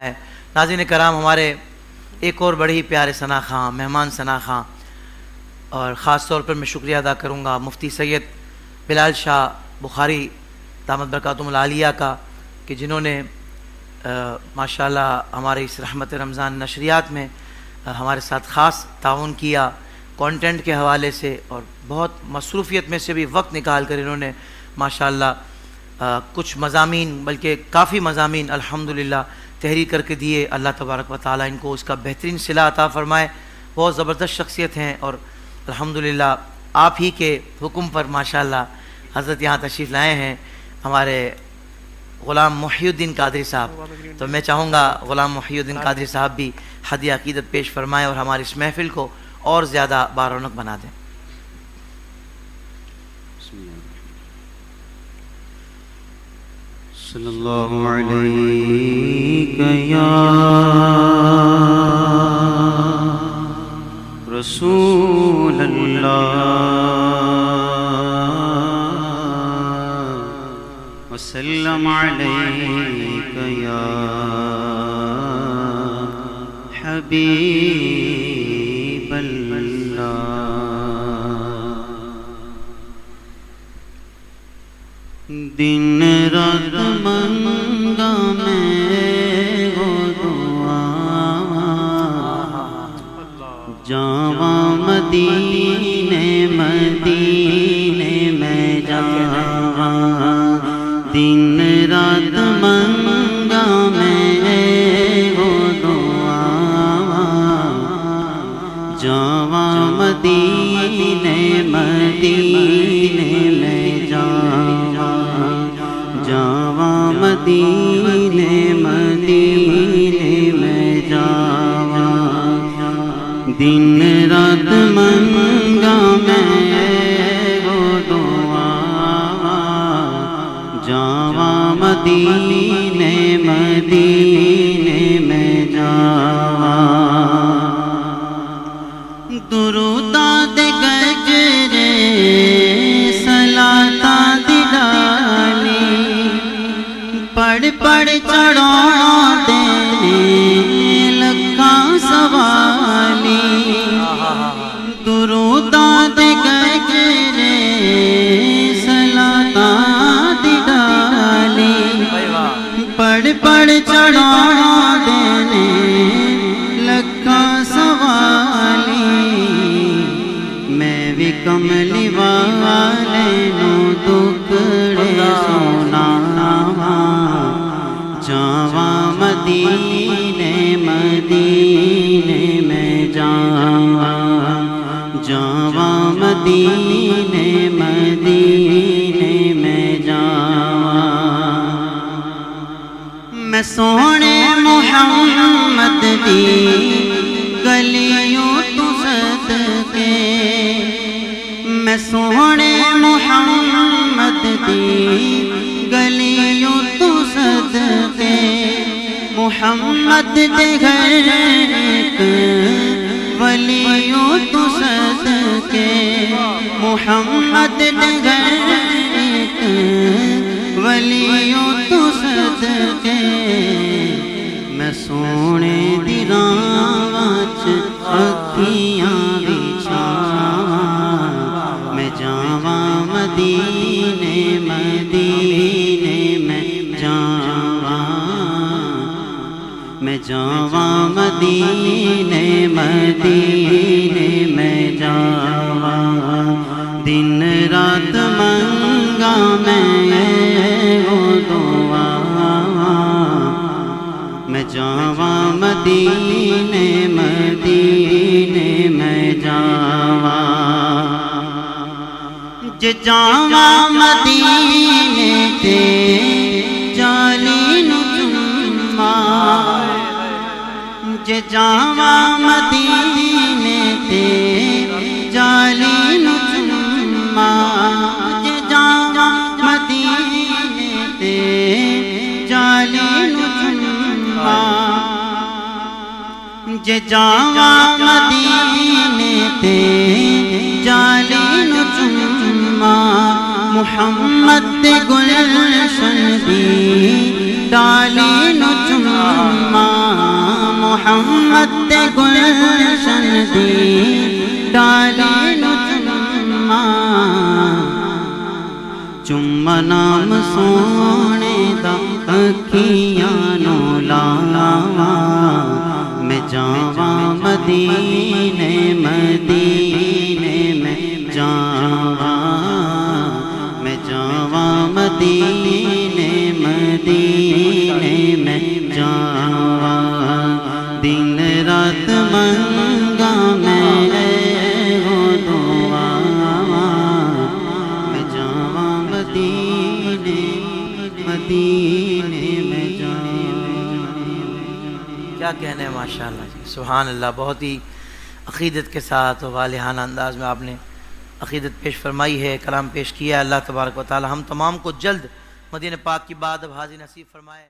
ہے۔ ناظرین کرام، ہمارے ایک اور بڑے ہی پیارے ثنا خاں، مہمان ثنا خاں، اور خاص طور پر میں شکریہ ادا کروں گا مفتی سید بلال شاہ بخاری دامت برکاتہم العالیہ کا، کہ جنہوں نے ماشاءاللہ ہمارے اس رحمت رمضان نشریات میں ہمارے ساتھ خاص تعاون کیا کانٹینٹ کے حوالے سے، اور بہت مصروفیت میں سے بھی وقت نکال کر انہوں نے ماشاءاللہ کچھ مضامین، بلکہ کافی مضامین الحمدللہ تحریر کر کے دیے۔ اللہ تبارک و تعالیٰ ان کو اس کا بہترین صلہ عطا فرمائے۔ بہت زبردست شخصیت ہیں، اور الحمدللہ آپ ہی کے حکم پر ماشاءاللہ حضرت یہاں تشریف لائے ہیں ہمارے غلام محی الدین قادری صاحب۔ تو میں چاہوں گا غلام محی الدین قادری صاحب بھی ہدیہ عقیدت پیش فرمائیں اور ہماری اس محفل کو اور زیادہ بارونق بنا دیں۔ صلی اللہ علیہ یا رسول اللہ وسلم علیک یا حبیب اللہ۔ دن رات منگا میں وہ دعا، جاواں مدینے مدینے میں جاواں، دن رات منگا میں وہ دعا، جاواں مدینے مدینے میں جاواں، جاواں مدینے مدینے میں جاواں، دن رات منگا میں وہ دعا، جاواں مدینے مدینے میں جاواں، دروداں دے گجرے صلاتاں دی ڈالی، پڑھ پڑھ چڑھاؤ دینے لکھاں سوالی، دروداں دے گجرے صلاتاں دی ڈالی، پڑھ پڑھ چڑھاؤ دینے لکھاں سوالی، میں بھی کملی والے نو دکڑے سناواں، جاواں مدینے مدینے میں جاواں، جاواں مدینے مدینے میں جاواں، میں سونے محمد دی گلیوں تو صدقے، میں سونے محمد دی گلیوں تو صدقے، محمد دے گھر ایک ولیوں تو صدقے، محمد دے گھر ایک ولیوں تو صدقے، میں سونے دی راواں چ اکھیاں وچھاواں، میں جاواں مدینے مدینے میں جاواں، میں جاواں مدینے مدینے میں جاواں، دن رات منگا میں وہ دعا، میں جاواں مدینے مدینے میں جاواں، جے جاواں مدینے تے جالی نو چوماں، جے جاواں مدینے تے جالی نو چوماں، جے جاواں مدینے تے جالی نو چوماں، جے جاواں مدینے تے جالی نو چوماں، محمد دے گلشن دی ڈالی نو چوماں، محمد دے گلشن دی ڈالی نو چما چما نام سونے دا اکھیاں نو لاواں میں جاواں مدینے مدینے میں جاواں میں جاواں مدینے مدینے میں جاواں دن رات منگا میں ہو دعا میں جاواں مدینے مدینے میں جاواں. کیا کہنے ہیں ماشاءاللہ جی، سبحان اللہ. بہت ہی عقیدت کے ساتھ اور والہانہ انداز میں آپ نے عقیدت پیش فرمائی ہے، کلام پیش کیا ہے. اللہ تبارک و تعالی ہم تمام کو جلد مدینہ پاک کی بات اب حاضر نصیب فرمائے.